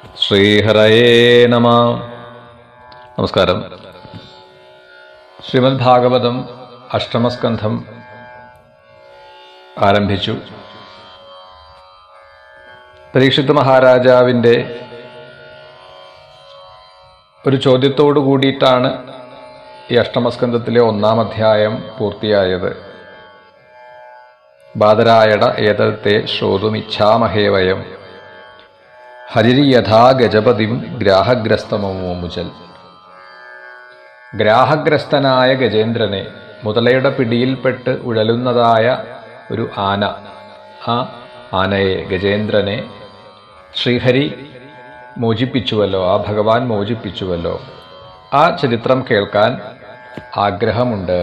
ശ്രീഹരയേ നമ. നമസ്കാരം. ശ്രീമദ് ഭാഗവതം അഷ്ടമസ്കന്ധം ആരംഭിച്ചു. പരീക്ഷിത് മഹാരാജാവിൻ്റെ ഒരു ചോദ്യത്തോടു കൂടിയിട്ടാണ് ഈ അഷ്ടമസ്കന്ധത്തിലെ 1-ാം അധ്യായം പൂർത്തിയായത്. ബാദരായണ ഏതത്തെ ശ്രോതുമിച്ഛാമഹേ വയം ഹരിരി യഥാ ഗജപതിം ഗ്രാഹഗ്രസ്തമോമുചൽ. ഗ്രാഹഗ്രസ്തനായ ഗജേന്ദ്രനെ, മുതലയുടെ പിടിയിൽപ്പെട്ട് ഉഴലുന്നതായ ഒരു ആന, ആ ആനയെ, ഗജേന്ദ്രനെ ശ്രീഹരി മോചിപ്പിച്ചുവല്ലോ, ആ ഭഗവാൻ മോചിപ്പിച്ചുവല്ലോ. ആ ചരിത്രം കേൾക്കാൻ ആഗ്രഹമുണ്ട്.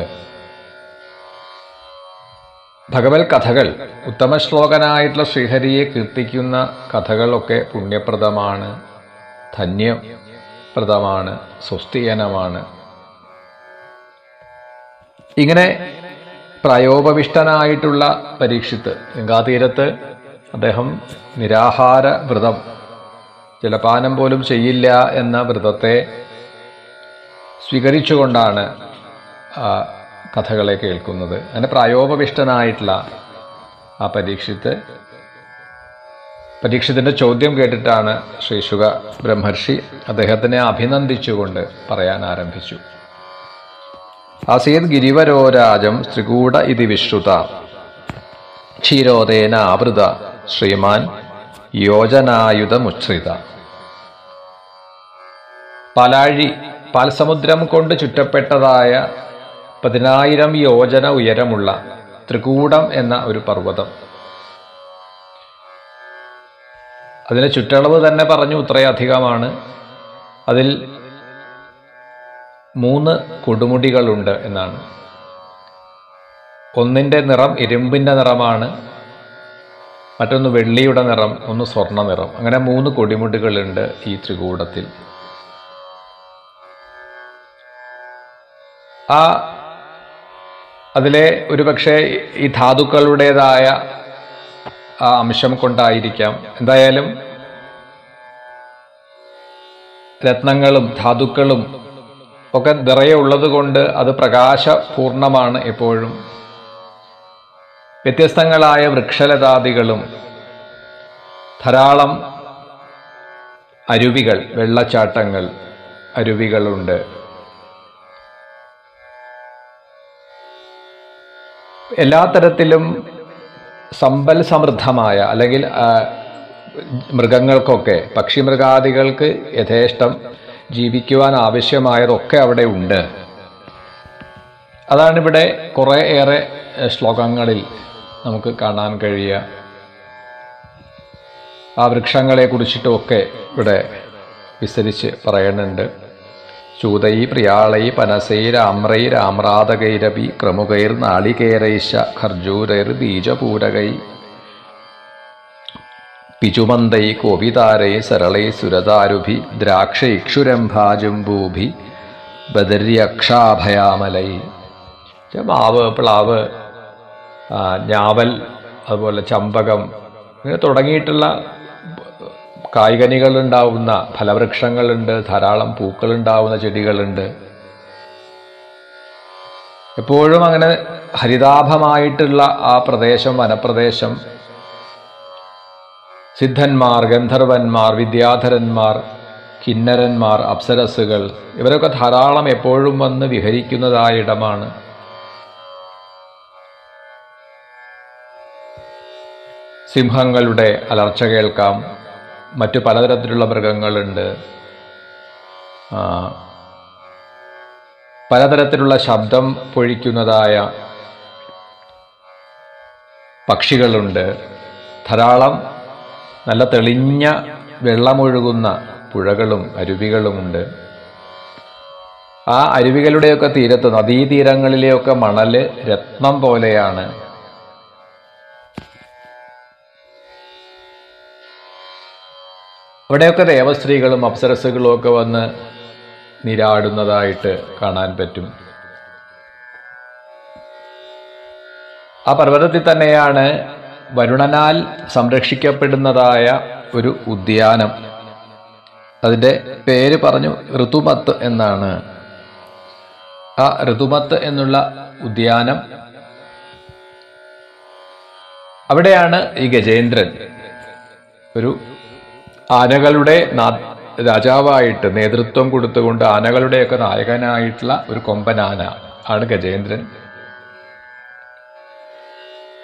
ഭഗവത് കഥകൾ, ഉത്തമ ശ്ലോകനായിട്ടുള്ള ശ്രീഹരിയെ കീർത്തിക്കുന്ന കഥകളൊക്കെ പുണ്യപ്രദമാണ്, ധന്യപ്രദമാണ്, സ്വസ്തിയനമാണ്. ഇങ്ങനെ പ്രായോപവിഷ്ടനായിട്ടുള്ള പരീക്ഷിത്ത്, ഗംഗാതീരത്ത് അദ്ദേഹം നിരാഹാര വ്രതം, ജലപാനം പോലും ചെയ്യില്ല എന്ന വ്രതത്തെ സ്വീകരിച്ചുകൊണ്ടാണ് കഥകളെ കേൾക്കുന്നത്. അങ്ങനെ പ്രായോപവിഷ്ടനായിട്ടുള്ള ആ പരീക്ഷിത്തിന്റെ ചോദ്യം കേട്ടിട്ടാണ് ശ്രീ ശുക ബ്രഹ്മർഷി അദ്ദേഹത്തിനെ അഭിനന്ദിച്ചുകൊണ്ട് പറയാൻ ആരംഭിച്ചു. ആസീത് ഗിരിവരോരാജം ത്രികൂട ഇതി വിശ്രുത ക്ഷീരോദേന ആവൃത ശ്രീമാൻ യോജനായുധമുച്ഛ്രിത. പാലാഴി, പാൽസമുദ്രം കൊണ്ട് ചുറ്റപ്പെട്ടതായ 10,000 യോജന ഉയരമുള്ള ത്രികൂടം എന്ന ഒരു പർവ്വതം. അതിന് ചുറ്റളവ് തന്നെ പറഞ്ഞു ഇത്രയധികമാണ്. അതിൽ 3 കൊടുമുടികളുണ്ട് എന്നാണ്. ഒന്നിൻ്റെ നിറം ഇരുമ്പിൻ്റെ നിറമാണ്, മറ്റൊന്ന് വെള്ളിയുടെ നിറം, ഒന്ന് സ്വർണ്ണ നിറം. അങ്ങനെ 3 കൊടുമുടികളുണ്ട് ഈ ത്രികൂടത്തിൽ. അതിലെ ഒരുപക്ഷെ ഈ ധാതുക്കളുടേതായ ആ അംശം കൊണ്ടായിരിക്കാം. എന്തായാലും രത്നങ്ങളും ധാതുക്കളും ഒക്കെ നിറയെ ഉള്ളത് കൊണ്ട് അത് പ്രകാശപൂർണമാണ് എപ്പോഴും. വ്യത്യസ്തങ്ങളായ വൃക്ഷലതാദികളും ധാരാളം അരുവികൾ, വെള്ളച്ചാട്ടങ്ങൾ, അരുവികളുണ്ട്. എല്ലാ തരത്തിലും സമ്പൽ സമൃദ്ധമായ, അല്ലെങ്കിൽ മൃഗങ്ങൾക്കൊക്കെ, പക്ഷിമൃഗാദികൾക്ക് യഥേഷ്ടം ജീവിക്കുവാൻ ആവശ്യമായതൊക്കെ അവിടെ ഉണ്ട്. അതാണിവിടെ കുറേ ഏറെ ശ്ലോകങ്ങളിൽ നമുക്ക് കാണാൻ കഴിയുക. ആ വൃക്ഷങ്ങളെ കുറിച്ചിട്ടുമൊക്കെ ഇവിടെ വിസ്തരിച്ച് പറയുന്നുണ്ട്. ചൂതൈ പ്രിയാളൈ പനസൈ രാമ്രൈ രാമ്രാതകൈരപി ക്രമുകൈർ നാളികേരൈശ ഖർജൂരൈർ ബീജപൂരകൈ പിചുമന്തൈ കോപിതാരൈ സരളൈ സുരതാരുഭി ദ്രാക്ഷൈക്ഷുരംഭാജുംബൂഭി ബദര്യക്ഷാഭയാമലൈ. മാവ്, പ്ലാവ്, ഞാവൽ, അതുപോലെ ചമ്പകം, ഇങ്ങനെ തുടങ്ങിയിട്ടുള്ള കായ്കനികളുണ്ടാവുന്ന ഫലവൃക്ഷങ്ങളുണ്ട്, ധാരാളം പൂക്കളുണ്ടാവുന്ന ചെടികളുണ്ട്. എപ്പോഴും അങ്ങനെ ഹരിതാഭമായിട്ടുള്ള ആ പ്രദേശം, വനപ്രദേശം, സിദ്ധന്മാർ, ഗന്ധർവന്മാർ, വിദ്യാധരന്മാർ, കിന്നരന്മാർ, അപ്സരസ്സുകൾ, ഇവരൊക്കെ ധാരാളം എപ്പോഴും വന്ന് വിഹരിക്കുന്നതായ ഇടമാണ്. സിംഹങ്ങളുടെ അലർച്ച കേൾക്കാം. മറ്റു പലതരത്തിലുള്ള മൃഗങ്ങളുണ്ട്. പലതരത്തിലുള്ള ശബ്ദം പൊഴിക്കുന്നതായ പക്ഷികളുണ്ട്. ധാരാളം നല്ല തെളിഞ്ഞ വെള്ളമൊഴുകുന്ന പുഴകളും അരുവികളുമുണ്ട്. ആ അരുവികളുടെയൊക്കെ തീരത്ത്, നദീതീരങ്ങളിലെയൊക്കെ മണല് രത്നം പോലെയാണ്. അവിടെയൊക്കെ ദേവസ്ത്രീകളും അപ്സരസ്സുകളും ഒക്കെ വന്ന് നീരാടുന്നതായിട്ട് കാണാൻ പറ്റും. ആ പർവ്വതത്തിൽ തന്നെയാണ് വരുണനാൽ സംരക്ഷിക്കപ്പെടുന്നതായ ഒരു ഉദ്യാനം. അതിൻ്റെ പേര് പറഞ്ഞു ഋതുമത്ത് എന്നാണ്. ആ ഋതുമത്ത് എന്നുള്ള ഉദ്യാനം, അവിടെയാണ് ഈ ഗജേന്ദ്രൻ ഒരു ആനകളുടെ രാജാവായിട്ട് നേതൃത്വം കൊടുത്തുകൊണ്ട് ആനകളുടെയൊക്കെ നായകനായിട്ടുള്ള ഒരു കൊമ്പനാന ആണ് ഗജേന്ദ്രൻ.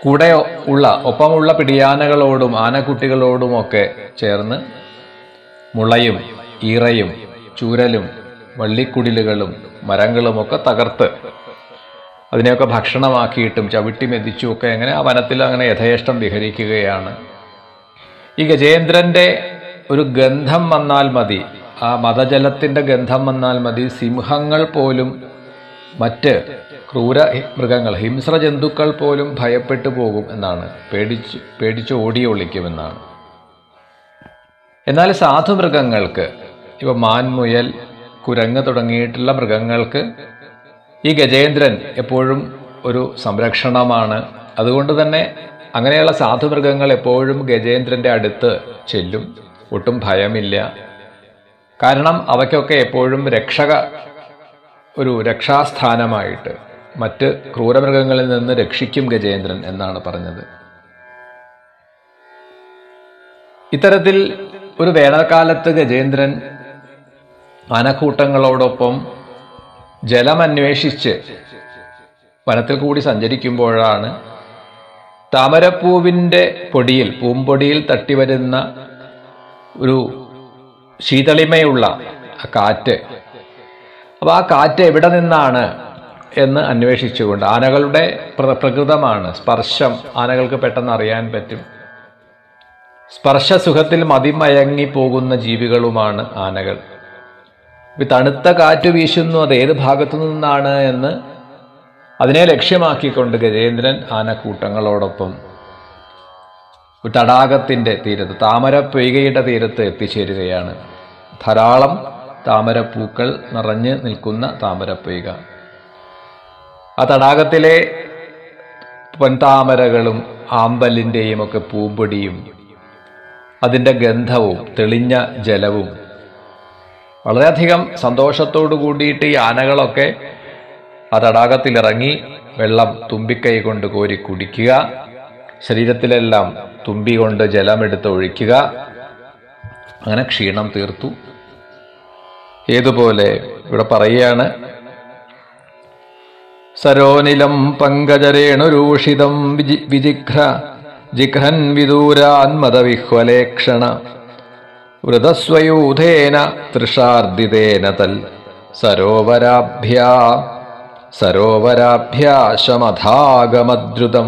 കൂടെ ഒപ്പമുള്ള പിടിയാനകളോടും ആനക്കുട്ടികളോടുമൊക്കെ ചേർന്ന് മുളയും ഈറയും ചൂരലും വള്ളിക്കുടിലുകളും മരങ്ങളുമൊക്കെ തകർത്ത് അതിനെയൊക്കെ ഭക്ഷണമാക്കിയിട്ടും ചവിട്ടി മെതിച്ചുമൊക്കെ അങ്ങനെ ആ വനത്തിൽ അങ്ങനെ യഥേഷ്ടം വിഹരിക്കുകയാണ്. ഈ ഗജേന്ദ്രൻ്റെ ഒരു ഗന്ധം വന്നാൽ മതി, ആ മദജലത്തിൻ്റെ ഗന്ധം വന്നാൽ മതി, സിംഹങ്ങൾ പോലും മറ്റ് ക്രൂര മൃഗങ്ങൾ, ഹിംസ്ര ജന്തുക്കൾ പോലും ഭയപ്പെട്ടു പോകും എന്നാണ്, പേടിച്ച് ഓടിയൊളിക്കുമെന്നാണ്. എന്നാൽ സാധുമൃഗങ്ങൾക്ക്, ഇപ്പോൾ മാൻ, മുയൽ, കുരങ്ങ് തുടങ്ങിയിട്ടുള്ള മൃഗങ്ങൾക്ക് ഈ ഗജേന്ദ്രൻ എപ്പോഴും ഒരു സംരക്ഷണമാണ്. അതുകൊണ്ട് തന്നെ അങ്ങനെയുള്ള സാധുമൃഗങ്ങൾ എപ്പോഴും ഗജേന്ദ്രൻ്റെ അടുത്ത് ചെല്ലും, ഒട്ടും ഭയമില്ല. കാരണം അവയ്ക്കൊക്കെ എപ്പോഴും ഒരു രക്ഷാസ്ഥാനമായിട്ട് മറ്റ് ക്രൂരമൃഗങ്ങളിൽ നിന്ന് രക്ഷിക്കും ഗജേന്ദ്രൻ എന്നാണ് പറഞ്ഞത്. ഇത്തരത്തിൽ ഒരു വേനൽക്കാലത്ത് ഗജേന്ദ്രൻ ആനക്കൂട്ടങ്ങളോടൊപ്പം ജലമന്വേഷിച്ച് വനത്തിൽ കൂടി സഞ്ചരിക്കുമ്പോഴാണ് താമരപ്പൂവിൻ്റെ പൂമ്പൊടിയിൽ തട്ടിവരുന്ന ഒരു ശീതളിമയുള്ള കാറ്റ്. അപ്പോൾ ആ കാറ്റ് എവിടെ നിന്നാണ് എന്ന് അന്വേഷിച്ചുകൊണ്ട്, ആനകളുടെ പ്രകൃതമാണ് സ്പർശം, ആനകൾക്ക് പെട്ടെന്ന് അറിയാൻ പറ്റും. സ്പർശസുഖത്തിൽ മതിമയങ്ങി പോകുന്ന ജീവികളുമാണ് ആനകൾ. തണുത്ത കാറ്റ് വീശുന്നു, അത് ഏത് ഭാഗത്തു നിന്നാണ് എന്ന് അതിനെ ലക്ഷ്യമാക്കിക്കൊണ്ട് ഗജേന്ദ്രൻ ആനക്കൂട്ടങ്ങളോടൊപ്പം തടാകത്തിൻ്റെ തീരത്ത്, താമരപ്പൊയ്കയുടെ തീരത്ത് എത്തിച്ചേരുകയാണ്. ധാരാളം താമരപ്പൂക്കൾ നിറഞ്ഞ് നിൽക്കുന്ന താമരപ്പൊയ്ക. ആ തടാകത്തിലെ പൊൻതാമരകളും ആമ്പലിൻ്റെയും ഒക്കെ പൂമ്പൊടിയും അതിൻ്റെ ഗന്ധവും തെളിഞ്ഞ ജലവും വളരെയധികം സന്തോഷത്തോടു കൂടിയിട്ട് ഈ ആനകളൊക്കെ ആ തടാകത്തിലിറങ്ങി വെള്ളം തുമ്പിക്കൈ കൊണ്ട് കോരി കുടിക്കുക, ശരീരത്തിലെല്ലാം തുമ്പി കൊണ്ട് ജലമെടുത്ത് ഒഴിക്കുക. അങ്ങനെ ക്ഷീണം തീർത്തു. ഏതുപോലെ ഇവിടെ പറയുകയാണ്, സരോനിലം പങ്കജരേണുരൂഷിതം ജിഘ്രൻ വിദൂരാൻ മദവിഹ്വലേക്ഷണ വൃതസ്വയൂഥേന തൃഷാർദിതേന തൽ സരോവരാഭ്യാശമധാഗമദ്രുതം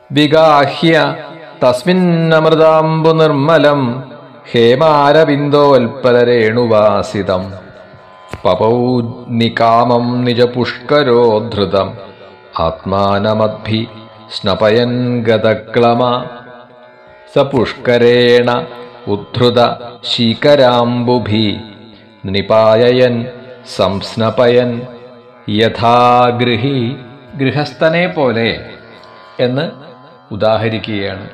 വിഗാഹ്യ തസ്മിന്നമൃതാംബു നിർമ്മലം ഹേമാരബിന്ദോൽപലരേണുവാസിതം പപൗ നികാമം നിജപുഷ്കരോദ്ധൃതം ആത്മാനമദ്ഭി സ്നപയൻ ഗതക്ലമ സപുഷ്കരേണ ഉദ്ധൃത ശീകരാംബുഭി നിപായയൻ സംസ്നപയൻ യഥാഗൃഹി, ഗൃഹസ്ഥനെ പോലെ എന്ന് ഉദാഹരിക്കുകയാണ്.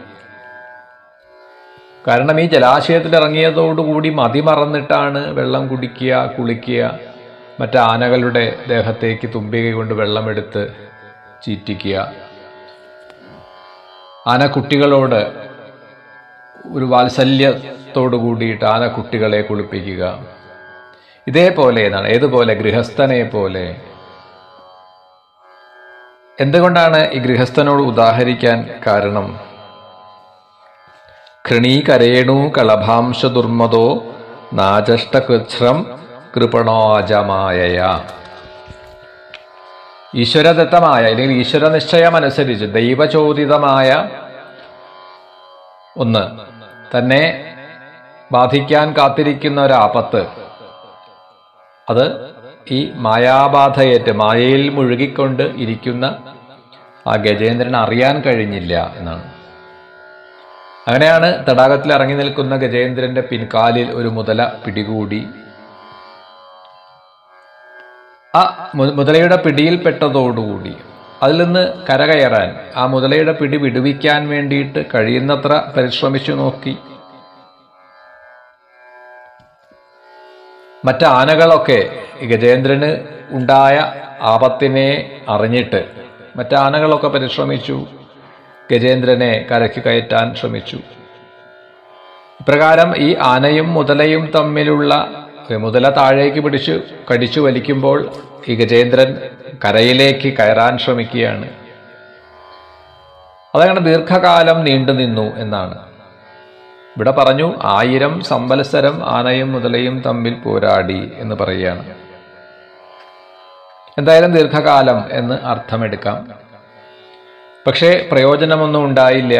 കാരണം ഈ ജലാശയത്തിൽ ഇറങ്ങിയതോടുകൂടി മതിമറന്നിട്ടാണ് വെള്ളം കുടിക്കുക, കുളിക്കുക, മറ്റ് ആനകളുടെ ദേഹത്തേക്ക് തുമ്പിക കൊണ്ട് വെള്ളമെടുത്ത് ചീറ്റിക്കുക, ആനക്കുട്ടികളോട് ഒരു വാത്സല്യത്തോടു കൂടിയിട്ട് ആനക്കുട്ടികളെ കുളിപ്പിക്കുക. ഇതേപോലെ എന്നാണ്, ഏതുപോലെ, ഗൃഹസ്ഥനെ പോലെ. എന്തുകൊണ്ടാണ് ഈ ഗൃഹസ്ഥനോട് ഉദാഹരിക്കാൻ കാരണം? ഘൃണീകരേണു കളഭാംശ ദുർമതോ നാചഷ്ടകൃച്ഛ്രം കൃപണോജമായ, ഈശ്വരദത്തമായ അല്ലെങ്കിൽ ഈശ്വരനിശ്ചയമനുസരിച്ച് ദൈവചോദിതമായ ഒന്ന് തന്നെ ബാധിക്കാൻ കാത്തിരിക്കുന്ന ഒരാപത്ത്, അത് ഈ മായാബാധയേറ്റ് മായയിൽ മുഴുകിക്കൊണ്ട് ഇരിക്കുന്ന ആ ഗജേന്ദ്രൻ അറിയാൻ കഴിഞ്ഞില്ല എന്നാണ്. അങ്ങനെയാണ് തടാകത്തിൽ ഇറങ്ങി നിൽക്കുന്ന ഗജേന്ദ്രന്റെ പിൻകാലിൽ ഒരു മുതല പിടികൂടി. ആ മുതലയുടെ പിടിയിൽപ്പെട്ടതോടുകൂടി അതിൽ നിന്ന് കരകയറാൻ, ആ മുതലയുടെ പിടി വിടുവിക്കാൻ വേണ്ടിയിട്ട് കഴിയുന്നത്ര പരിശ്രമിച്ചു നോക്കി. മറ്റാനകളൊക്കെ ഗജേന്ദ്രന് ഉണ്ടായ ആപത്തിനെ അറിഞ്ഞിട്ട് മറ്റാനകളൊക്കെ പരിശ്രമിച്ചു, ഗജേന്ദ്രനെ കരയ്ക്ക് കയറ്റാൻ ശ്രമിച്ചു. ഇപ്രകാരം ഈ ആനയും മുതലയും തമ്മിലുള്ള, മുതല താഴേക്ക് പിടിച്ച് കടിച്ചു വലിക്കുമ്പോൾ ഈ ഗജേന്ദ്രൻ കരയിലേക്ക് കയറാൻ ശ്രമിക്കുകയാണ്. അതങ്ങനെ ദീർഘകാലം നീണ്ടു നിന്നു എന്നാണ്. ഇവിടെ പറഞ്ഞു 1000 സംവത്സരം ആനയും മുതലയും തമ്മിൽ പോരാടി എന്ന് പറയുകയാണ്. എന്തായാലും ദീർഘകാലം എന്ന് അർത്ഥമെടുക്കാം. പക്ഷേ പ്രയോജനമൊന്നും ഉണ്ടായില്ല.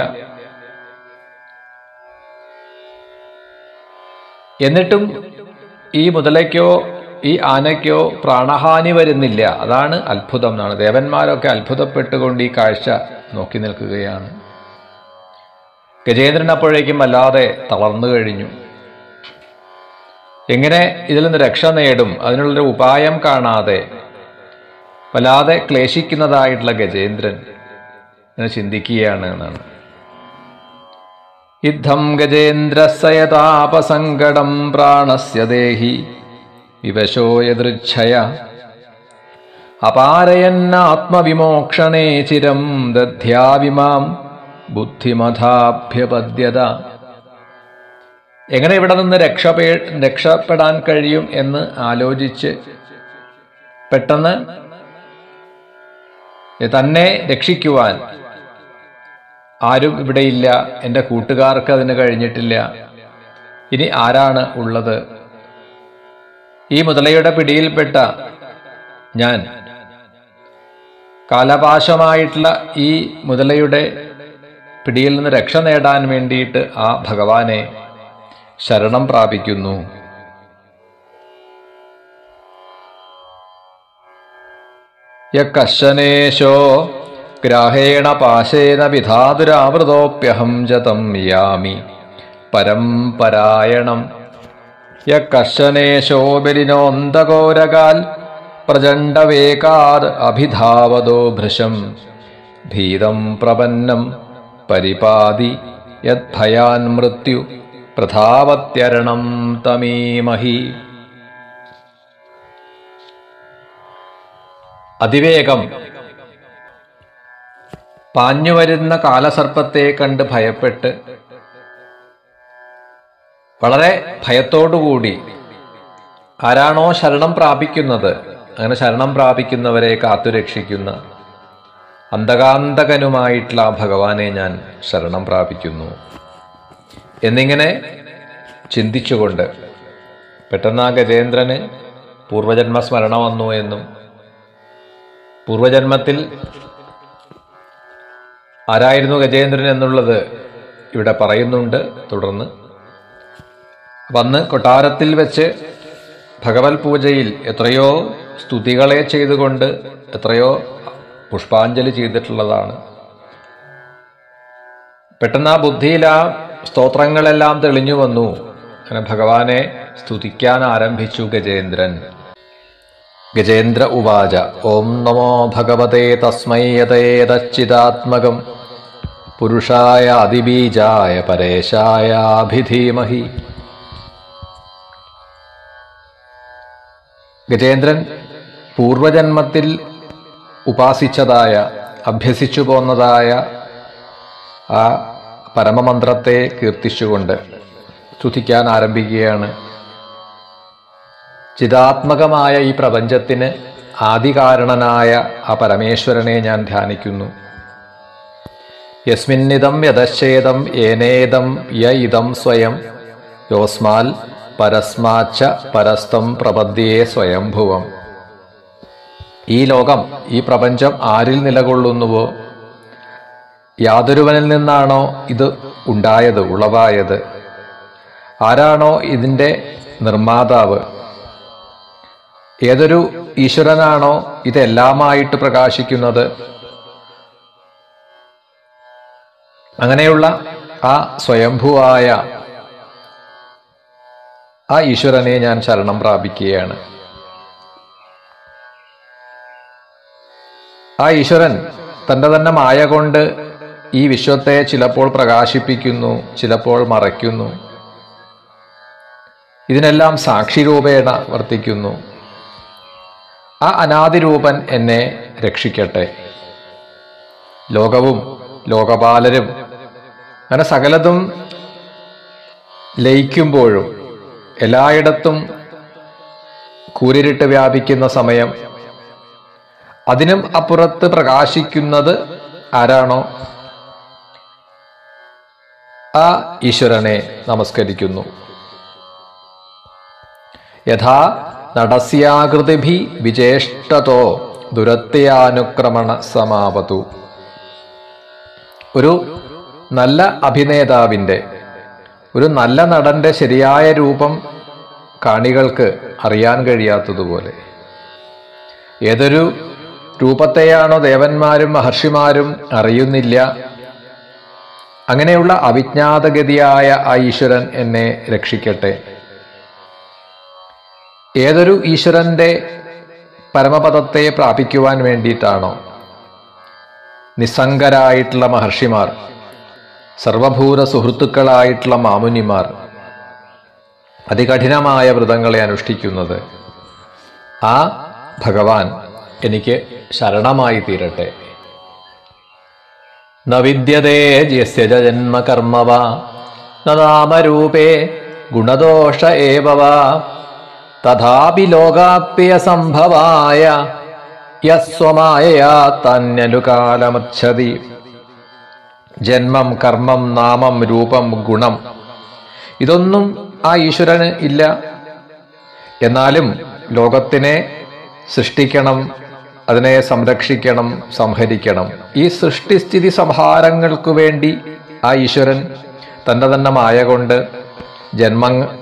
എന്നിട്ടും ഈ മുതലയ്ക്കോ ഈ ആനയ്ക്കോ പ്രാണഹാനി വരുന്നില്ല. അതാണ് അത്ഭുതം എന്നാണ്. ദേവന്മാരൊക്കെ അത്ഭുതപ്പെട്ടുകൊണ്ട് ഈ കാഴ്ച നോക്കി നിൽക്കുകയാണ്. ഗജേന്ദ്രൻ അപ്പോഴേക്കും വല്ലാതെ തളർന്നു കഴിഞ്ഞു. എങ്ങനെ ഇതിൽ നിന്ന് രക്ഷ നേടും, അതിനുള്ളൊരു ഉപായം കാണാതെ വല്ലാതെ ക്ലേശിക്കുന്നതായിട്ടുള്ള ഗജേന്ദ്രൻ ഇങ്ങനെ ചിന്തിക്കുകയാണ് എന്നാണ്. യുദ്ധം ഗജേന്ദ്രസ്യതാപസങ്കടം പ്രാണസ്യ ദേഹി വിവശോയദൃച്ഛയ അപാരയന്നാത്മവിമോക്ഷണേ ചിരം ദധ്യാവിമാം ബുദ്ധിമഥാഭ്യപദ്യത. എങ്ങനെ ഇവിടെ നിന്ന് രക്ഷപ്പെടാൻ കഴിയും എന്ന് ആലോചിച്ച് പെട്ടെന്ന് തന്നെ രക്ഷിക്കുവാൻ ആരും ഇവിടെയില്ല, എൻ്റെ കൂട്ടുകാർക്ക് അതിന് കഴിഞ്ഞിട്ടില്ല, ഇനി ആരാണ് ഉള്ളത്? ഈ മുതലയുടെ പിടിയിൽപ്പെട്ട ഞാൻ കാലപാശമായിട്ടുള്ള ഈ മുതലയുടെ പിടിയിൽ നിന്ന് രക്ഷ നേടാൻ വേണ്ടിയിട്ട് ആ ഭഗവാനെ ശരണം പ്രാപിക്കുന്നു. യക്കശനേശോ ഗ്രാഹേണ പാശേന വിധാതുരാവൃതോപ്യഹം ജതം യാമി പരംപരായണം. യക്കശനേശോ ബലിനോന്തകോരകാൽ പ്രചണ്ഡവേകാത് അഭിധാവതോ ഭൃശം ഭീതം പ്രപന്നം പരിപാതി യദ്ഭയാൻ മൃത്യു പ്രധാവത്യരണം തമീമഹി. അതിവേഗം പാഞ്ഞുവരുന്ന കാലസർപ്പത്തെ കണ്ട് ഭയപ്പെട്ട് വളരെ ഭയത്തോടുകൂടി ആരാണോ ശരണം പ്രാപിക്കുന്നത്, അങ്ങനെ ശരണം പ്രാപിക്കുന്നവരെ കാത്തുരക്ഷിക്കുന്ന അന്തകാന്തകനുമായിട്ടുള്ള ആ ഭഗവാനെ ഞാൻ ശരണം പ്രാപിക്കുന്നു എന്നിങ്ങനെ ചിന്തിച്ചുകൊണ്ട് പെട്ടെന്ന് ആ ഗജേന്ദ്രന് പൂർവജന്മ സ്മരണ വന്നു എന്നും പൂർവജന്മത്തിൽ ആരായിരുന്നു ഗജേന്ദ്രൻ എന്നുള്ളത് ഇവിടെ പറയുന്നുണ്ട്. തുടർന്ന് വന്ന് കൊട്ടാരത്തിൽ വെച്ച് ഭഗവത് പൂജയിൽ എത്രയോ സ്തുതികളെ ചെയ്തുകൊണ്ട് എത്രയോ പുഷ്പാഞ്ജലി ചെയ്തിട്ടുള്ളതാണ്. പെട്ടെന്ന് ആ ബുദ്ധിയിൽ ആ സ്തോത്രങ്ങളെല്ലാം തെളിഞ്ഞു വന്നു. അങ്ങനെ ഭഗവാനെ സ്തുതിക്കാൻ ആരംഭിച്ചു ഗജേന്ദ്രൻ. ഗജേന്ദ്ര ഉവാച ഓം നമോ ഭഗവതേ തസ്മൈ യതേതച്ചിദാത്മകം പുരുഷായ അതിബീജായ പരേശായാഭിധീമഹി. ഗജേന്ദ്രൻ പൂർവജന്മത്തിൽ ഉപാസിച്ചതായ അഭ്യസിച്ചു പോന്നതായ ആ പരമമന്ത്രത്തെ കീർത്തിച്ചുകൊണ്ട് സ്തുതിക്കാൻ ആരംഭിക്കുകയാണ്. ചിദാത്മകമായ ഈ പ്രപഞ്ചത്തിന് ആദികാരണനായ ആ പരമേശ്വരനെ ഞാൻ ധ്യാനിക്കുന്നു. യസ്മിന്നിദം യദശ്ചേദം ഏനേദം യ ഇദം സ്വയം യോസ്മാൽ പരസ്മാച്ച പരസ്തം പ്രപദ്യേ സ്വയംഭുവം. ഈ ലോകം, ഈ പ്രപഞ്ചം ആരിൽ നിലകൊള്ളുന്നുവോ, യാതൊരുവനിൽ നിന്നാണോ ഇത് ഉണ്ടായത്, ഉളവായത്, ആരാണോ ഇതിൻ്റെ നിർമ്മാതാവ്, ഏതൊരു ഈശ്വരനാണോ ഇതെല്ലാമായിട്ട് പ്രകാശിക്കുന്നത്, അങ്ങനെയുള്ള ആ സ്വയംഭുവായ ആ ഈശ്വരനെ ഞാൻ ശരണം പ്രാപിക്കുകയാണ്. ആ ഈശ്വരൻ തൻ്റെ തന്നെ മായ കൊണ്ട് ഈ വിശ്വത്തെ ചിലപ്പോൾ പ്രകാശിപ്പിക്കുന്നു, ചിലപ്പോൾ മറയ്ക്കുന്നു. ഇതിനെല്ലാം സാക്ഷിരൂപേണ വർത്തിക്കുന്നു. ആ അനാദിരൂപൻ എന്നെ രക്ഷിക്കട്ടെ. ലോകവും ലോകപാലരും അങ്ങനെ സകലതും ലയിക്കുമ്പോഴും എല്ലായിടത്തും കൂരിരുട്ട് വ്യാപിക്കുന്ന സമയം അതിനും അപ്പുറത്ത് പ്രകാശിക്കുന്നത് ആരാണോ ആ ഈശ്വരനെ നമസ്കരിക്കുന്നു. യഥാ നടസ്യാകൃതിഭി വിചേഷ്ടതോ ദുരത്യാനുക്രമണ സമാവതു. ഒരു നല്ല അഭിനേതാവിൻ്റെ, ഒരു നല്ല നടന്റെ ശരിയായ രൂപം കാണികൾക്ക് അറിയാൻ കഴിയാത്തതുപോലെ ഏതൊരു രൂപത്തെയാണോ ദേവന്മാരും മഹർഷിമാരും അറിയുന്നില്ല, അങ്ങനെയുള്ള അവിജ്ഞാതഗതിയായ ആ ഈശ്വരൻ എന്നെ രക്ഷിക്കട്ടെ. ഏതൊരു ഈശ്വരന്റെ പരമപദത്തെ പ്രാപിക്കുവാൻ വേണ്ടിയിട്ടാണോ നിസ്സംഗരായിട്ടുള്ള മഹർഷിമാർ, സർവഭൂത സുഹൃത്തുക്കളായിട്ടുള്ള മാമുനിമാർ അതികഠിനമായ വ്രതങ്ങളെ അനുഷ്ഠിക്കുന്നത്, ആ ഭഗവാൻ എനിക്ക് ശരണമായി തീരട്ടെ. ന വിദ്യതേ യസ്യ ജന്മ കർമ്മവാ ന നാമരൂപേ ഗുണദോഷ ഏവ വാ തഥാപി ലോകാപ്യ സംഭവായ യസ്വമായയാ തന്യലുകാലമച്ഛതി. ജന്മം, കർമ്മം, നാമം, രൂപം, ഗുണം ഇതൊന്നും ആ ഈശ്വരന് ഇല്ല. എന്നാലും ലോകത്തിനെ സൃഷ്ടിക്കണം, അതിനെ സംരക്ഷിക്കണം, സംഹരിക്കണം. ഈ സൃഷ്ടിസ്ഥിതി സംഹാരങ്ങൾക്കു വേണ്ടി ആ ഈശ്വരൻ തൻ്റെ തന്നെ മായ കൊണ്ട്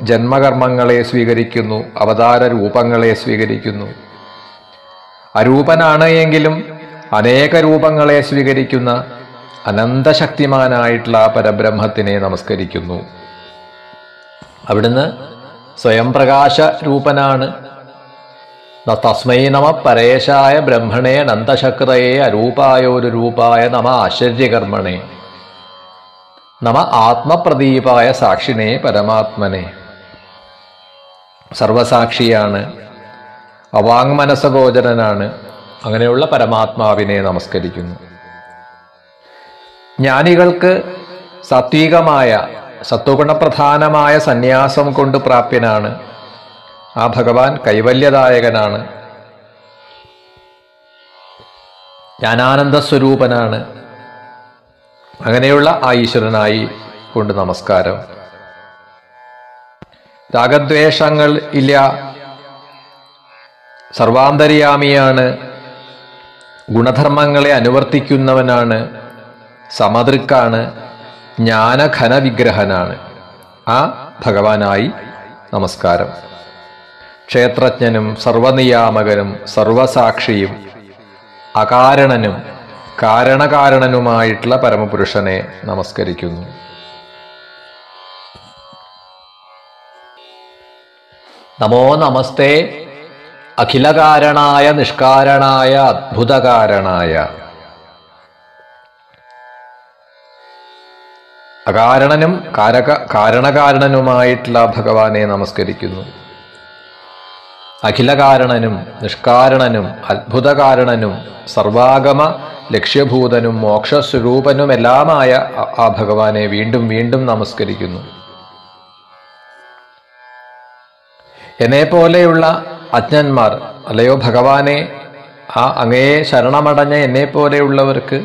ജന്മകർമ്മങ്ങളെ സ്വീകരിക്കുന്നു, അവതാര രൂപങ്ങളെ സ്വീകരിക്കുന്നു. അരൂപനാണ് എങ്കിലും അനേക രൂപങ്ങളെ സ്വീകരിക്കുന്ന അനന്തശക്തിമാനായിട്ടുള്ള ആ പരബ്രഹ്മത്തിനെ നമസ്കരിക്കുന്നു. അവിടുന്ന് സ്വയം പ്രകാശ രൂപനാണ്. തസ്മൈ നമ പരേശായ ബ്രഹ്മണേ അനന്തശക്തയെ അരൂപായോരു രൂപായ നമ ആശ്ചര്യകർമ്മണേ നമ ആത്മപ്രദീപായ സാക്ഷിണേ പരമാത്മനെ. സർവസാക്ഷിയാണ്, അവാങ്മനസഗോചരനാണ്. അങ്ങനെയുള്ള പരമാത്മാവിനെ നമസ്കരിക്കുന്നു. ജ്ഞാനികൾക്ക് സാത്വികമായ സത്വഗുണപ്രധാനമായ സന്യാസം കൊണ്ട് പ്രാപ്യനാണ്. ആ ഭഗവാൻ കൈവല്യദായകനാണ്, ജ്ഞാനാനന്ദ സ്വരൂപനാണ്. അങ്ങനെയുള്ള ആ ഈശ്വരനായി കൊണ്ട് നമസ്കാരം. രാഗദ്വേഷങ്ങൾ ഇല്ല, സർവാന്തര്യാമിയാണ്, ഗുണധർമ്മങ്ങളെ അനുവർത്തിക്കുന്നവനാണ്, സമദൃക്കാണ്, ജ്ഞാനഘന വിഗ്രഹനാണ്. ആ ഭഗവാനായി നമസ്കാരം. ക്ഷേത്രജ്ഞനും സർവനിയാമകനും സർവസാക്ഷിയും അകാരണനും കാരണകാരണനുമായിട്ടുള്ള പരമപുരുഷനെ നമസ്കരിക്കുന്നു. നമോ നമസ്തേ അഖിലകാരണായ നിഷ്കാരണായ അദ്ഭുതകാരണായ. അകാരണനും കാരണകാരണനുമായിട്ടുള്ള ഭഗവാനെ നമസ്കരിക്കുന്നു. അഖിലകാരണനും നിഷ്കാരണനും അദ്ഭുതകാരണനും സർവാഗമ ലക്ഷ്യഭൂതനും മോക്ഷസ്വരൂപനുമെല്ലാമായ ആ ഭഗവാനെ വീണ്ടും വീണ്ടും നമസ്കരിക്കുന്നു. എന്നെപ്പോലെയുള്ള അജ്ഞന്മാർ, അല്ലയോ ഭഗവാനെ, ആ അങ്ങയെ ശരണമടഞ്ഞ എന്നെപ്പോലെയുള്ളവർക്ക്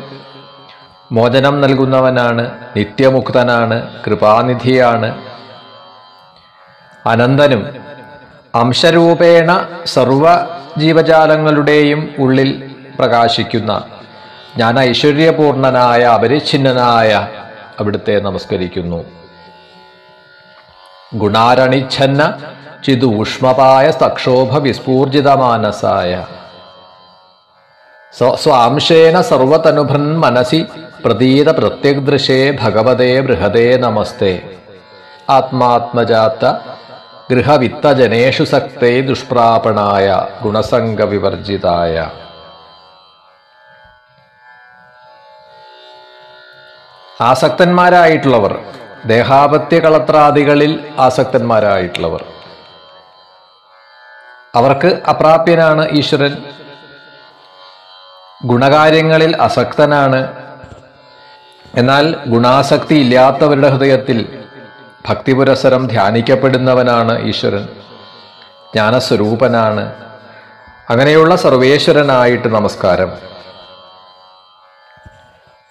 മോചനം നൽകുന്നവനാണ്, നിത്യമുക്തനാണ്, കൃപാനിധിയാണ്, അനന്തനും അംശരൂപേണ സർവ ജീവജാലങ്ങളുടെയും ഉള്ളിൽ പ്രകാശിക്കുന്ന ജ്ഞാന ഐശ്വര്യപൂർണനായ അപരിച്ഛിന്നനായ അവിടുത്തെ നമസ്കരിക്കുന്നു. ഗുണാരണിച്ഛന്ന ചിദൂഷ്മപായ സക്ഷോഭ വിസ്ഫൂർജിതമാനസായ സ്വാംശേന സർവതനുഭൃൻ മനസി പ്രതീത പ്രത്യഗ്ദൃശേ ഭഗവതേ ബൃഹദേ നമസ്തേ. ആത്മാത്മജാത ഗൃഹവിത്തജനേഷു സക്തേ ദുഷ്പ്രാപണായ ഗുണസംഗവിവർജിതായ. ആസക്തന്മാരായിട്ടുള്ളവർ, ദേഹാപത്യ കളത്രാദികളിൽ ആസക്തന്മാരായിട്ടുള്ളവർ, അവർക്ക് അപ്രാപ്യനാണ് ഈശ്വരൻ. ഗുണകാര്യങ്ങളിൽ അസക്തനാണ്. എന്നാൽ ഗുണാസക്തി ഇല്ലാത്തവരുടെ ഹൃദയത്തിൽ ഭക്തിപുരസരം ധ്യാനിക്കപ്പെടുന്നവനാണ് ഈശ്വരൻ. ജ്ഞാനസ്വരൂപനാണ്. അങ്ങനെയുള്ള സർവേശ്വരനായിട്ട് നമസ്കാരം.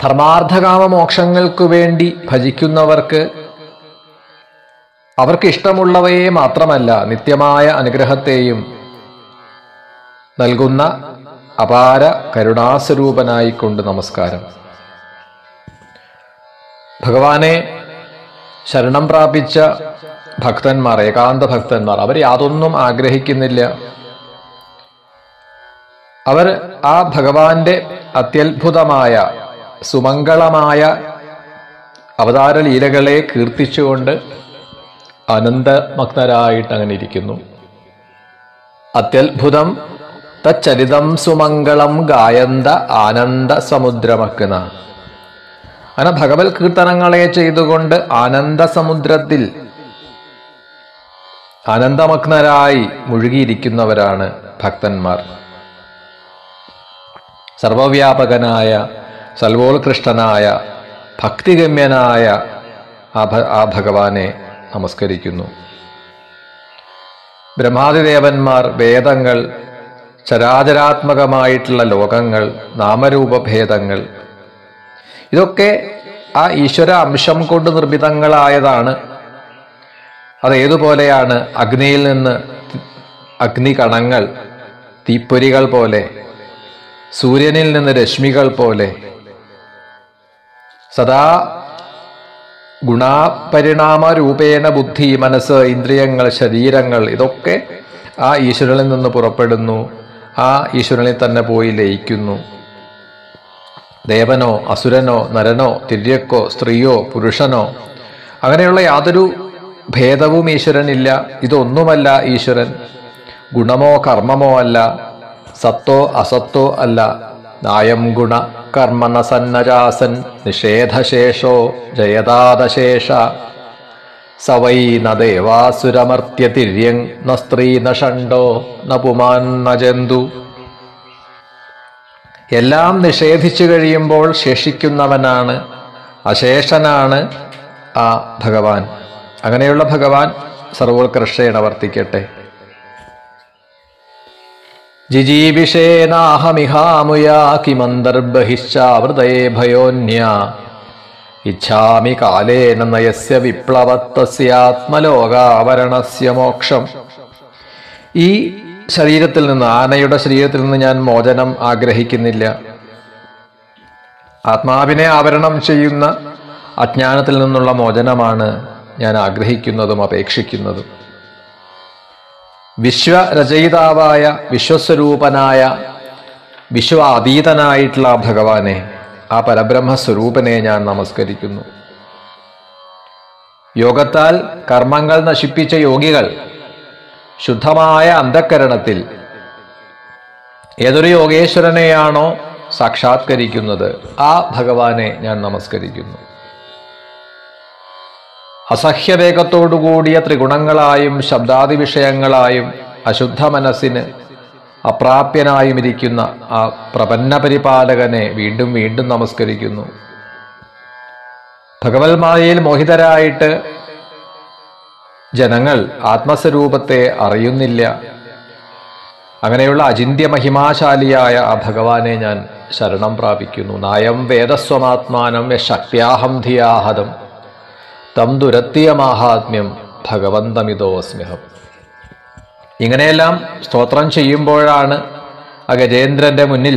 ധർമാർത്ഥകാമ മോക്ഷങ്ങൾക്കു വേണ്ടി ഭജിക്കുന്നവർക്ക് അവർക്ക് ഇഷ്ടമുള്ളവയെ മാത്രമല്ല നിത്യമായ അനുഗ്രഹത്തെയും നൽകുന്ന അപാര കരുണാസ്വരൂപനായിക്കൊണ്ട് നമസ്കാരം. ഭഗവാനെ ശരണം പ്രാപിച്ച ഭക്തന്മാർ, ഏകാന്ത ഭക്തന്മാർ, അവർ യാതൊന്നും ആഗ്രഹിക്കുന്നില്ല. അവർ ആ ഭഗവാന്റെ അത്യത്ഭുതമായ സുമംഗളമായ അവതാര ലീലകളെ കീർത്തിച്ചുകൊണ്ട് ആനന്ദമഗ്നരായിട്ട് അങ്ങനെ ഇരിക്കുന്നു. അത്യത്ഭുതം തച്ചരിതം സുമംഗളം ഗായന്ത ആനന്ദ സമുദ്രമഗ്ന. അങ്ങനെ ഭഗവത് കീർത്തനങ്ങളെ ചെയ്തുകൊണ്ട് ആനന്ദ സമുദ്രത്തിൽ ആനന്ദമഗ്നരായി മുഴുകിയിരിക്കുന്നവരാണ് ഭക്തന്മാർ. സർവവ്യാപകനായ സർവോത്കൃഷ്ടനായ ഭക്തിഗമ്യനായ ആ ഭഗവാനെ നമസ്കരിക്കുന്നു. ബ്രഹ്മാദിദേവന്മാർ, വേദങ്ങൾ, ചരാചരാത്മകമായിട്ടുള്ള ലോകങ്ങൾ, നാമരൂപഭേദങ്ങൾ, ഇതൊക്കെ ആ ഈശ്വര അംശം കൊണ്ട് നിർമ്മിതങ്ങളായതാണ്. അതേതുപോലെയാണ് അഗ്നിയിൽ നിന്ന് അഗ്നികണങ്ങൾ, തീപ്പൊരികൾ പോലെ, സൂര്യനിൽ നിന്ന് രശ്മികൾ പോലെ, സദാ ഗുണപരിണാമ രൂപേണ ബുദ്ധി, മനസ്സ്, ഇന്ദ്രിയങ്ങൾ, ശരീരങ്ങൾ, ഇതൊക്കെ ആ ഈശ്വരനിൽ നിന്ന് പുറപ്പെടുന്നു. ആ ഈശ്വരനിൽ തന്നെ പോയി ലയിക്കുന്നു. ദേവനോ അസുരനോ നരനോ തിര്യക്കോ സ്ത്രീയോ പുരുഷനോ അങ്ങനെയുള്ള യാതൊരു ഭേദവും ഈശ്വരനില്ല. ഇതൊന്നുമല്ല ഈശ്വരൻ. ഗുണമോ കർമ്മമോ അല്ല, സത്തോ അസത്തോ അല്ല. നായം ഗുണ കർമ്മണ സന്നരാസൻ നിഷേധശേഷോ ജയതാദശേഷ സവൈ ന ദേവാസുരമർത്യ തിര്യങ് ന സ്ത്രീ ന ഷണ്ടോ ന പുമാൻ ന ജന്തു. എല്ലാം നിഷേധിച്ചു കഴിയുമ്പോൾ ശേഷിക്കുന്നവനാണ്, അശേഷനാണ് ആ ഭഗവാൻ. അങ്ങനെയുള്ള ഭഗവാൻ സർവോത്കൃഷ്ടേണ വർത്തിക്കട്ടെ. ജിജീവിഷേനാഹമിഹാമുയാ കിമന്തർബഹിശ്ചാവൃതേ ഭയോന്യ ഇച്ഛാമി കാലേന നയസ്യ വിപ്ലവത്തസ്യാത്മലോകാവരണസ്യ മോക്ഷം. ഈ ശരീരത്തിൽ നിന്ന്, ആനയുടെ ശരീരത്തിൽ നിന്ന് ഞാൻ മോചനം ആഗ്രഹിക്കുന്നില്ല. ആത്മാവിനെ ആവരണം ചെയ്യുന്ന അജ്ഞാനത്തിൽ നിന്നുള്ള മോചനമാണ് ഞാൻ ആഗ്രഹിക്കുന്നതും അപേക്ഷിക്കുന്നതും. വിശ്വരചയിതാവായ, വിശ്വസ്വരൂപനായ, വിശ്വാതീതനായിട്ടുള്ള ഭഗവാനെ, ആ പരബ്രഹ്മസ്വരൂപനെ ഞാൻ നമസ്കരിക്കുന്നു. യോഗത്താൽ കർമ്മങ്ങൾ നശിപ്പിച്ച യോഗികൾ ശുദ്ധമായ അന്ധക്കരണത്തിൽ ഏതൊരു യോഗേശ്വരനെയാണോ സാക്ഷാത്കരിക്കുന്നത് ആ ഭഗവാനെ ഞാൻ നമസ്കരിക്കുന്നു. അസഹ്യവേഗത്തോടുകൂടിയ ത്രിഗുണങ്ങളായും ശബ്ദാദി വിഷയങ്ങളായും അശുദ്ധ മനസ്സിന് അപ്രാപ്യനായും ഇരിക്കുന്ന ആ പ്രപന്ന പരിപാലകനെ വീണ്ടും വീണ്ടും നമസ്കരിക്കുന്നു. ഭഗവത്മായയിൽ മോഹിതരായിട്ട് ജനങ്ങൾ ആത്മസ്വരൂപത്തെ അറിയുന്നില്ല. അങ്ങനെയുള്ള അചിന്ത്യ മഹിമാശാലിയായ ആ ഭഗവാനെ ഞാൻ ശരണം പ്രാപിക്കുന്നു. നായം വേദസ്വമാത്മാനം ശക്ത്യാഹം ധിയാഹതം തം ദുരത്തിയ മാഹാത്മ്യം ഭഗവന്തമിതോസ്മ്യഹം. ഇങ്ങനെയെല്ലാം സ്തോത്രം ചെയ്യുമ്പോഴാണ് ആ ഗജേന്ദ്രന്റെ മുന്നിൽ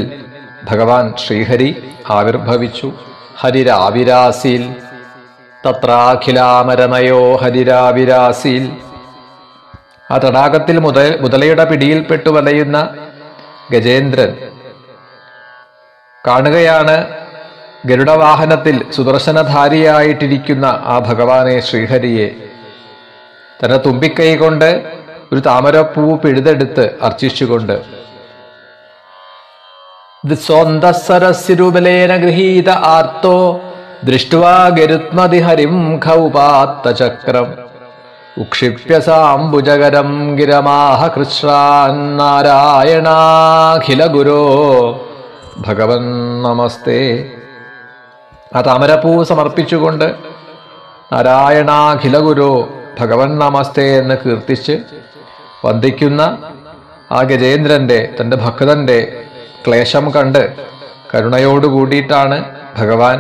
ഭഗവാൻ ശ്രീഹരി ആവിർഭവിച്ചു. ഹരിരാവിരാസീൽ തത്രാഖിലാമരനയോ ഹരിരാവിരാസീൽ. ആ തടാകത്തിൽ മുതലയുടെ പിടിയിൽപ്പെട്ടു വലയുന്ന ഗജേന്ദ്രൻ കാണുകയാണ് ഗരുഡവാഹനത്തിൽ സുദർശനധാരിയായിട്ടിരിക്കുന്ന ആ ഭഗവാനെ, ശ്രീഹരിയെ. തന്റെ തുമ്പിക്കൈ കൊണ്ട് ഒരു താമരപ്പൂ പിഴുതെടുത്ത് അർച്ചിച്ചുകൊണ്ട് സ്വന്തസരസ്യരൂപലേന ഗൃഹീത ആർത്തോ ദൃഷ്ട്വാ ഗരുത്മതി ഹരിം ഖൗപാത്ത ചക്രം ഉക്ഷിപ്യസാംബുജകരം ഗിരമാഹ കൃശ്രാൻ നാരായണാഖില ഗുരോ ഭഗവൻ നമസ്തേ. ആ താമരപ്പൂ സമർപ്പിച്ചുകൊണ്ട് നാരായണാഖില ഗുരോ ഭഗവൻ നമസ്തേ എന്ന് കീർത്തിച്ച് വന്ദിക്കുന്ന ആ ഗജേന്ദ്രന്റെ, തൻ്റെ ഭക്തന്റെ ക്ലേശം കണ്ട് കരുണയോട് കൂടിയിട്ടാണ് ഭഗവാൻ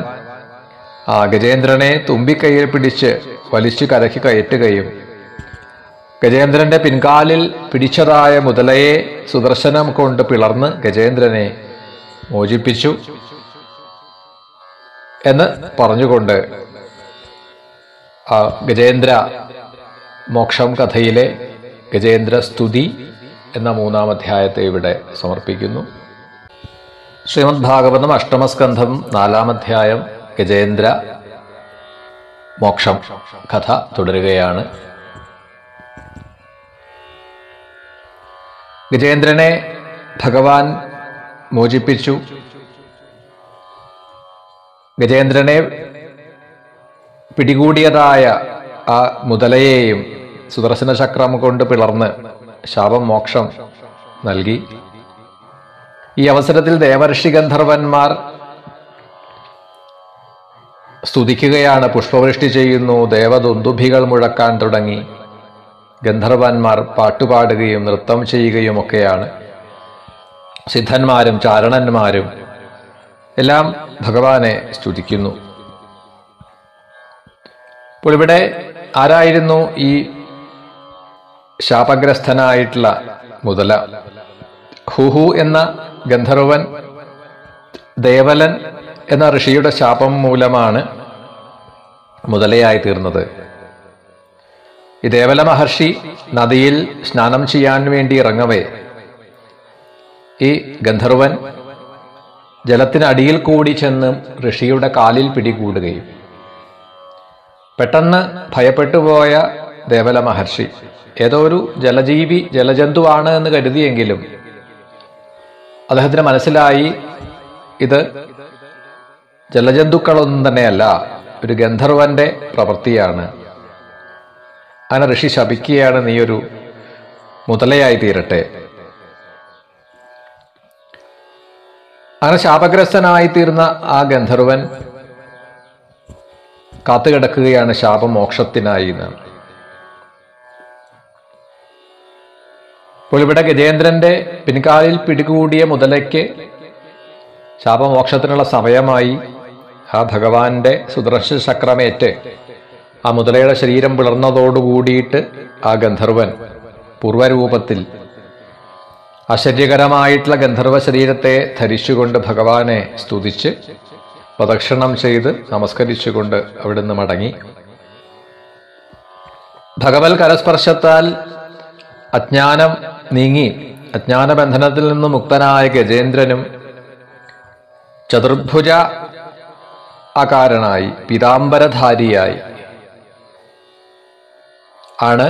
ആ ഗജേന്ദ്രനെ തുമ്പിക്കൈയിൽ പിടിച്ച് വലിച്ചു കരയ്ക്ക് കയറ്റുകയും ഗജേന്ദ്രന്റെ പിൻകാലിൽ പിടിച്ചതായ മുതലയെ സുദർശനം കൊണ്ട് പിളർന്ന് ഗജേന്ദ്രനെ മോചിപ്പിച്ചു എന്ന് പറഞ്ഞുകൊണ്ട് ആ ഗജേന്ദ്ര മോക്ഷം കഥയിലെ ഗജേന്ദ്ര സ്തുതി എന്ന 3-ാം അധ്യായത്തെ ഇവിടെ സമർപ്പിക്കുന്നു. ശ്രീമദ് ഭാഗവതം അഷ്ടമസ്കന്ധം 4-ാം അധ്യായം ഗജേന്ദ്ര മോക്ഷം കഥ തുടരുകയാണ്. ഗജേന്ദ്രനെ ഭഗവാൻ മോചിപ്പിച്ചു. ഗജേന്ദ്രനെ പിടികൂടിയതായ ആ മുതലയെയും സുദർശന ചക്രം കൊണ്ട് പിളർന്ന് ശാപം മോക്ഷം നൽകി. ഈ അവസരത്തിൽ ദേവർഷി ഗന്ധർവന്മാർ സ്തുതിക്കുകയാണ്, പുഷ്പവൃഷ്ടി ചെയ്യുന്നു, ദേവദുന്ദുഭികൾ മുഴക്കാൻ തുടങ്ങി. ഗന്ധർവന്മാർ പാട്ടുപാടുകയും നൃത്തം ചെയ്യുകയും ഒക്കെയാണ്. സിദ്ധന്മാരും ചാരണന്മാരും എല്ലാം ഭഗവാനെ സ്തുതിക്കുന്നു. അപ്പോൾ ഇവിടെ ആരായിരുന്നു ഈ ശാപഗ്രസ്തനായിട്ടുള്ള മുതല? ഹുഹു എന്ന ഗന്ധർവൻ ദേവലൻ എന്ന ഋഷിയുടെ ശാപം മൂലമാണ് മുതലയായി തീർന്നത്. ഈ ദേവല മഹർഷി നദിയിൽ സ്നാനം ചെയ്യാൻ വേണ്ടി ഇറങ്ങവേ ഈ ഗന്ധർവൻ ജലത്തിനടിയിൽ കൂടി ചെന്ന് ഋഷിയുടെ കാലിൽ പിടികൂടുകയും പെട്ടെന്ന് ഭയപ്പെട്ടുപോയ ദേവല മഹർഷി ഏതോ ഒരു ജലജീവി ജലജന്തുവാണ് എന്ന് കരുതിയെങ്കിലും അദ്ദേഹത്തിന് മനസ്സിലായി ഇത് ജലജന്തുക്കളൊന്നും തന്നെയല്ല, ഒരു ഗന്ധർവന്റെ പ്രവൃത്തിയാണ്. അങ്ങനെ ഋഷി ശപിക്കുകയാണ്, നീ ഒരു മുതലയായി തീരട്ടെ. അങ്ങനെ ശാപഗ്രസ്തനായി തീർന്ന ആ ഗന്ധർവൻ കാത്തുകിടക്കുകയാണ് ശാപമോക്ഷത്തിനായി എന്നാണ്. അപ്പോൾ ഇവിടെ ഗജേന്ദ്രന്റെ പിൻകാലിൽ പിടികൂടിയ മുതലയ്ക്ക് ശാപമോക്ഷത്തിനുള്ള സമയമായി. ആ ഭഗവാന്റെ സുദർശന ചക്രമേറ്റ് ആ മുതലയുടെ ശരീരം പിളർന്നതോടുകൂടിയിട്ട് ആ ഗന്ധർവൻ പൂർവരൂപത്തിൽ ആശ്ചര്യകരമായിട്ടുള്ള ഗന്ധർവ ശരീരത്തെ ധരിച്ചുകൊണ്ട് ഭഗവാനെ സ്തുതിച്ച് പ്രദക്ഷിണം ചെയ്ത് നമസ്കരിച്ചുകൊണ്ട് അവിടുന്ന് മടങ്ങി. ഭഗവത് കരസ്പർശത്താൽ അജ്ഞാനം നീങ്ങി അജ്ഞാനബന്ധനത്തിൽ നിന്ന് മുക്തനായ ഗജേന്ദ്രനും ചതുർഭുജ ആകാരനായി പീതാംബരധാരിയായി ആണ്.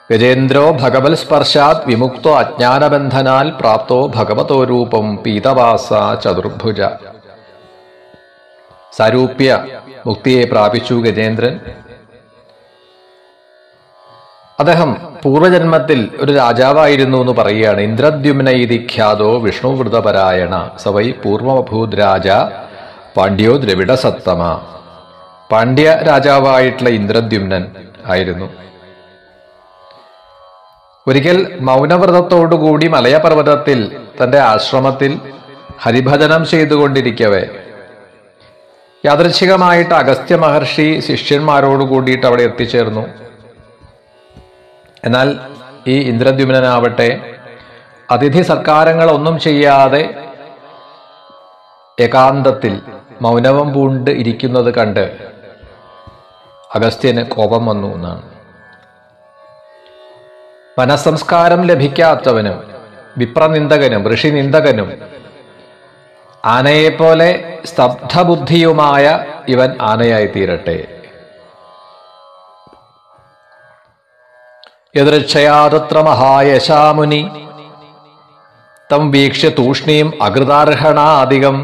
ഗജേന്ദ്രോ ഭഗവത് സ്പർശാത് വിമുക്തോ അജ്ഞാനബന്ധനാൽ പ്രാപ്തോ ഭഗവതോ രൂപം പീതവാസ ചതുർഭുജ. സാരൂപ്യ മുക്തിയെ പ്രാപിച്ചു ഗജേന്ദ്രൻ. അദ്ദേഹം പൂർവജന്മത്തിൽ ഒരു രാജാവായിരുന്നു എന്ന് പറയുകയാണ്. ഇന്ദ്രദ്യുമ്നൈതി ഖ്യാതോ വിഷ്ണുവൃതപരായണ സവൈ പൂർവമഭൂത് രാജ പാണ്ഡ്യോ ദ്രവിഡ സത്തമ. പാണ്ഡ്യ രാജാവായിട്ടുള്ള ഇന്ദ്രദ്യുമ്നൻ ആയിരുന്നു. ഒരിക്കൽ മൗനവ്രതത്തോടുകൂടി മലയപർവ്വതത്തിൽ തന്റെ ആശ്രമത്തിൽ ഹരിഭജനം ചെയ്തുകൊണ്ടിരിക്കവേ യാദൃച്ഛികമായിട്ട് അഗസ്ത്യ മഹർഷി ശിഷ്യന്മാരോട് കൂടിയിട്ട് അവിടെ എത്തിച്ചേർന്നു. എന്നാൽ ഈ ഇന്ദ്രദ്യുമ്നനാവട്ടെ അതിഥി സൽക്കാരങ്ങളൊന്നും ചെയ്യാതെ ഏകാന്തത്തിൽ മൗനവം പൂണ്ട് ഇരിക്കുന്നത് കണ്ട് അഗസ്ത്യന് കോപം വന്നു എന്നാണ്. മനഃസംസ്കാരം ലഭിക്കാത്തവനും വിപ്രനിന്ദകനും ഋഷിനിന്ദകനും ആനയെപ്പോലെ സ്തബ്ധബുദ്ധിയുമായ ഇവൻ ആനയായി തീരട്ടെ. യദൃച്ഛയാതത്ര മഹായശാമുനി തം വീക്ഷ്യ തൂഷ്ണീം അകൃതാർഹണാധികം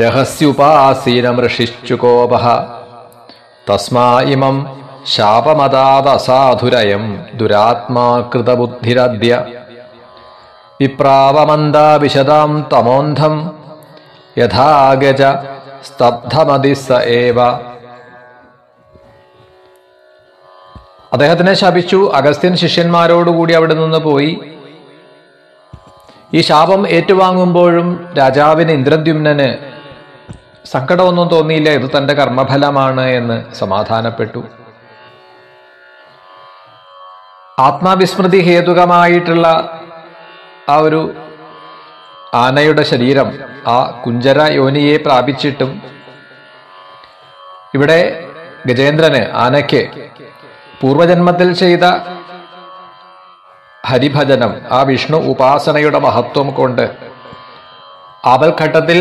രഹസ്യുപാസീനം ഋഷിശ്ചുകോപഃ തസ്മാ ഇമം ശാപമതാദസാധുരയം ദുരാത്മാകൃതബുദ്ധിരദ്യ വിപ്രാവമന്ദാവിശദാം തമോന്ധം യഥാഗജ സ്തബ്ധമതിസ്സ ഏവ. അദ്ദേഹത്തിനെ ശപിച്ചു. അഗസ്ത്യൻ ശിഷ്യന്മാരോടുകൂടി അവിടെ നിന്ന് പോയി. ഈ ശാപം ഏറ്റുവാങ്ങുമ്പോഴും രാജാവിന് ഇന്ദ്രദ്യുമ്നന് സങ്കടമൊന്നും തോന്നിയില്ല. ഇത് തന്റെ കർമ്മഫലമാണ് എന്ന് സമാധാനപ്പെട്ടു. ആത്മാവിസ്മൃതി ഹേതുകമായിട്ടുള്ള ആ ഒരു ആനയുടെ ശരീരം ആ കുഞ്ചര യോനിയെ പ്രാപിച്ചിട്ടും ഇവിടെ ഗജേന്ദ്രന്, ആനയ്ക്ക് പൂർവജന്മത്തിൽ ചെയ്ത ഹരിഭജനം, ആ വിഷ്ണു ഉപാസനയുടെ മഹത്വം കൊണ്ട് ആപൽഘട്ടത്തിൽ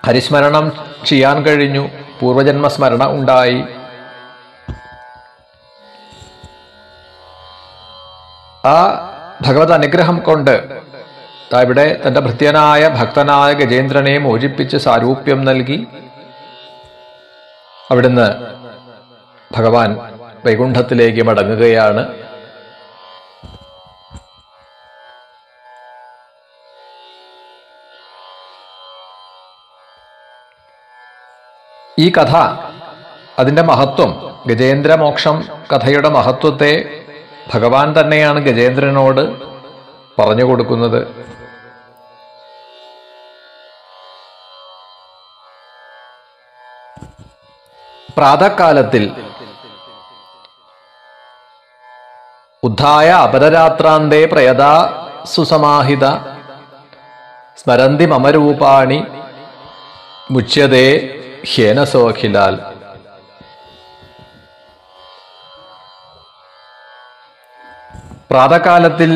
ഹരിസ്മരണം ചെയ്യാൻ കഴിഞ്ഞു. പൂർവജന്മസ്മരണ ഉണ്ടായി. ആ ഭഗവത് അനുഗ്രഹം കൊണ്ട് ഇവിടെ തന്റെ ഭൃത്യനായ ഭക്തനായ ഗജേന്ദ്രനെ മോചിപ്പിച്ച് സാരൂപ്യം നൽകി. അവിടുന്ന് ഭഗവാൻ വൈകുണ്ഠത്തിലേക്ക് മടങ്ങുകയാണ്. ഈ കഥ, അതിൻ്റെ മഹത്വം, ഗജേന്ദ്രമോക്ഷം കഥയുടെ മഹത്വത്തെ ഭഗവാൻ തന്നെയാണ് ഗജേന്ദ്രനോട് പറഞ്ഞു കൊടുക്കുന്നത്. പ്രാതകാലത്തിൽ ഉദ്ധായ അപരരാത്രാന്തേ പ്രയതാ സുസമാഹിത സ്മരന്തി മമരൂപാണി മുച്യതേ ഹ്യേനസോഖിലാൽ. പ്രാതകാലത്തിൽ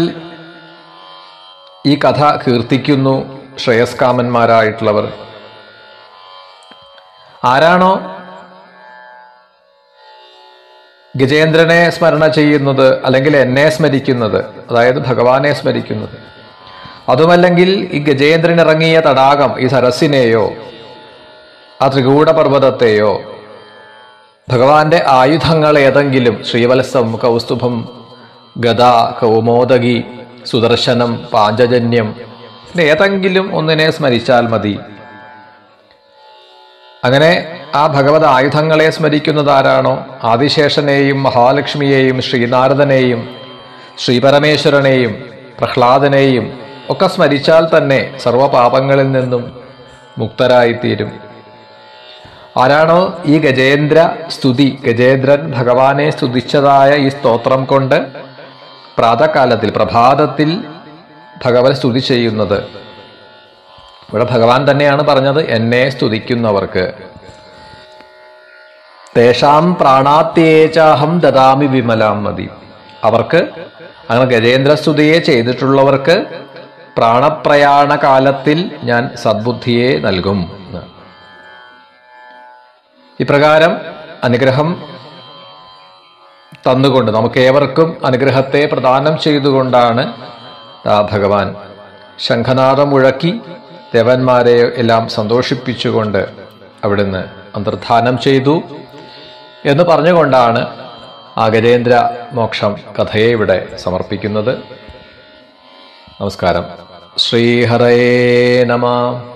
ഈ കഥ കീർത്തിക്കുന്നു ശ്രേയസ്കാമന്മാരായിട്ടുള്ളവർ. ആരാണോ ഗജേന്ദ്രനെ സ്മരണ ചെയ്യുന്നത്, അല്ലെങ്കിൽ എന്നെ സ്മരിക്കുന്നത്, അതായത് ഭഗവാനെ സ്മരിക്കുന്നത്, അതുമല്ലെങ്കിൽ ഈ ഗജേന്ദ്രൻ ഇറങ്ങിയ തടാകം, ഈ സരസിനെയോ ആ ത്രികൂടപർവ്വതത്തെയോ ഭഗവാന്റെ ആയുധങ്ങൾ ഏതെങ്കിലും, ശ്രീവത്സം, കൗസ്തുഭം, ഗദ, കൗമോദകി, സുദർശനം, പാഞ്ചജന്യം, ഏതെങ്കിലും ഒന്നിനെ സ്മരിച്ചാൽ മതി. അങ്ങനെ ആ ഭഗവത് ആയുധങ്ങളെ സ്മരിക്കുന്നതാരാണോ, ആദിശേഷനെയും മഹാലക്ഷ്മിയെയും ശ്രീനാരദനെയും ശ്രീപരമേശ്വരനെയും പ്രഹ്ലാദനെയും ഒക്കെ സ്മരിച്ചാൽ തന്നെ സർവപാപങ്ങളിൽ നിന്നും മുക്തരായിത്തീരും. ആരാണോ ഈ ഗജേന്ദ്ര സ്തുതി, ഗജേന്ദ്രൻ ഭഗവാനെ സ്തുതിച്ചതായ ഈ സ്തോത്രം കൊണ്ട് പ്രാതകാലത്തിൽ, പ്രഭാതത്തിൽ ഭഗവത് സ്തുതി ചെയ്യുന്നത്, ഇവിടെ ഭഗവാൻ തന്നെയാണ് പറഞ്ഞത്, എന്നെ സ്തുതിക്കുന്നവർക്ക് തേഷാം പ്രാണാത്യേചാഹം ദദാമി വിമലാം മതി. അവർക്ക്, അങ്ങനെ ഗജേന്ദ്രസ്തുതിയെ ചെയ്തിട്ടുള്ളവർക്ക് പ്രാണപ്രയാണ കാലത്തിൽ ഞാൻ സദ്ബുദ്ധിയെ നൽകും. ഇപ്രകാരം അനുഗ്രഹം തന്നുകൊണ്ട്, നമുക്ക് ഏവർക്കും അനുഗ്രഹത്തെ പ്രദാനം ചെയ്തുകൊണ്ടാണ് ഭഗവാൻ ശംഖനാദം മുഴക്കി ദേവന്മാരെ എല്ലാം സന്തോഷിപ്പിച്ചുകൊണ്ട് അവിടുന്ന് അന്തർധാനം ചെയ്തു എന്ന് പറഞ്ഞുകൊണ്ടാണ് ആ ഗജേന്ദ്ര മോക്ഷം കഥയെ ഇവിടെ സമർപ്പിക്കുന്നത്. നമസ്കാരം. ശ്രീഹരയേ നമഃ.